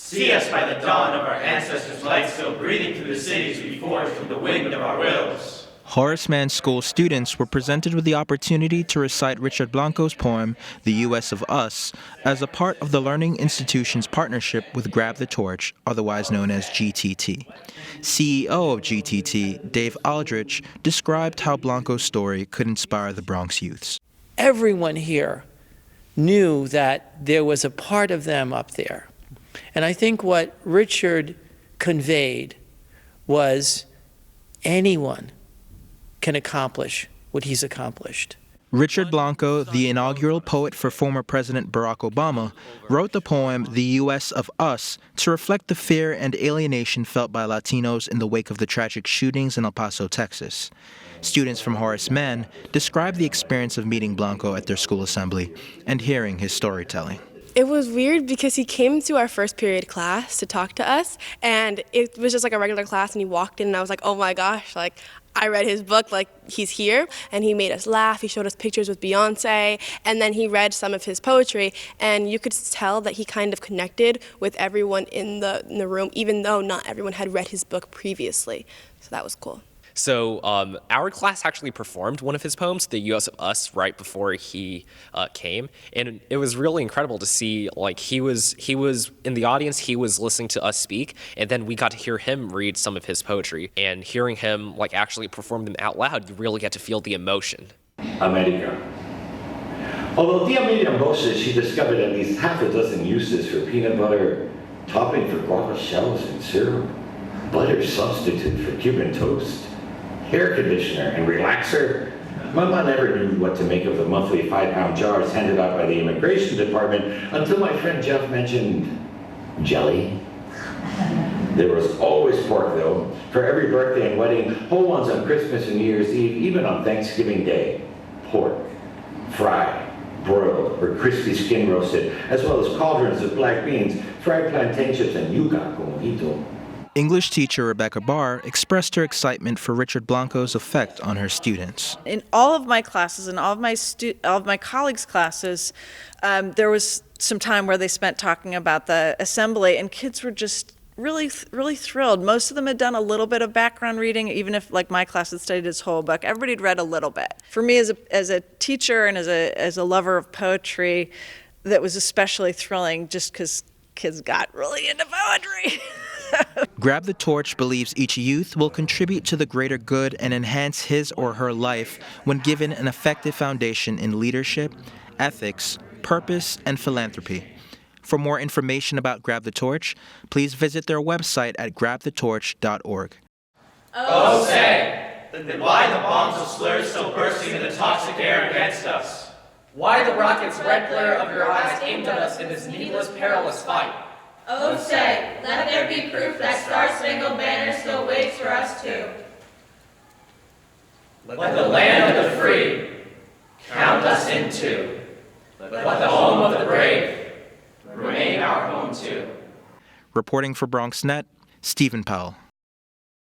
See us by the dawn of our ancestors' light still breathing through the cities we forged from the wind of our wills. Horace Mann School students were presented with the opportunity to recite Richard Blanco's poem, The U.S. of Us, as a part of the Learning Institution's partnership with Grab the Torch, otherwise known as GTT. CEO of GTT, Dave Aldrich, described how Blanco's story could inspire the Bronx youths. Everyone here knew that there was a part of them up there. And I think what Richard conveyed was anyone can accomplish what he's accomplished. Richard Blanco, the inaugural poet for former President Barack Obama, wrote the poem The U.S. of Us to reflect the fear and alienation felt by Latinos in the wake of the tragic shootings in El Paso, Texas. Students from Horace Mann described the experience of meeting Blanco at their school assembly and hearing his storytelling. It was weird because he came to our first period class to talk to us, and it was just like a regular class, and he walked in and I was like, oh my gosh, like I read his book, like he's here, and he made us laugh. He showed us pictures with Beyonce, and then he read some of his poetry, and you could tell that he kind of connected with everyone in the room, even though not everyone had read his book previously. So that was cool. So our class actually performed one of his poems, The U.S. of Us, right before he came, and it was really incredible to see. Like he was in the audience, he was listening to us speak, and then we got to hear him read some of his poetry. And hearing him like actually perform them out loud, you really get to feel the emotion. America. Although Tia Miriam boasted she discovered at least half a dozen uses for peanut butter, topping for guava shells and syrup, butter substitute for Cuban toast, hair conditioner and relaxer. Mama never knew what to make of the monthly 5-pound jars handed out by the immigration department until my friend Jeff mentioned jelly. There was always pork though, for every birthday and wedding, whole ones on Christmas and New Year's Eve, even on Thanksgiving Day. Pork, fried, broiled, or crispy skin roasted, as well as cauldrons of black beans, fried plantain chips, and yuca con mojito. English teacher Rebecca Barr expressed her excitement for Richard Blanco's effect on her students. In all of my classes and all of my colleagues' classes, there was some time where they spent talking about the assembly, and kids were just really thrilled. Most of them had done a little bit of background reading, even if like my class had studied his whole book. Everybody had read a little bit. For me as a teacher and as a lover of poetry, that was especially thrilling just because kids got really into poetry. Grab the Torch believes each youth will contribute to the greater good and enhance his or her life when given an effective foundation in leadership, ethics, purpose, and philanthropy. For more information about Grab the Torch, please visit their website at grabthetorch.org. Oh, say, then why the bombs of slurs still bursting in the toxic air against us? Why the rocket's red glare of your eyes aimed at us in this needless, perilous fight? Oh, say, let there be proof that Star-Spangled Banner still waits for us too. Let the land of the free count us in too. Let the home of the brave remain our home too. Reporting for BronxNet, Stephen Powell.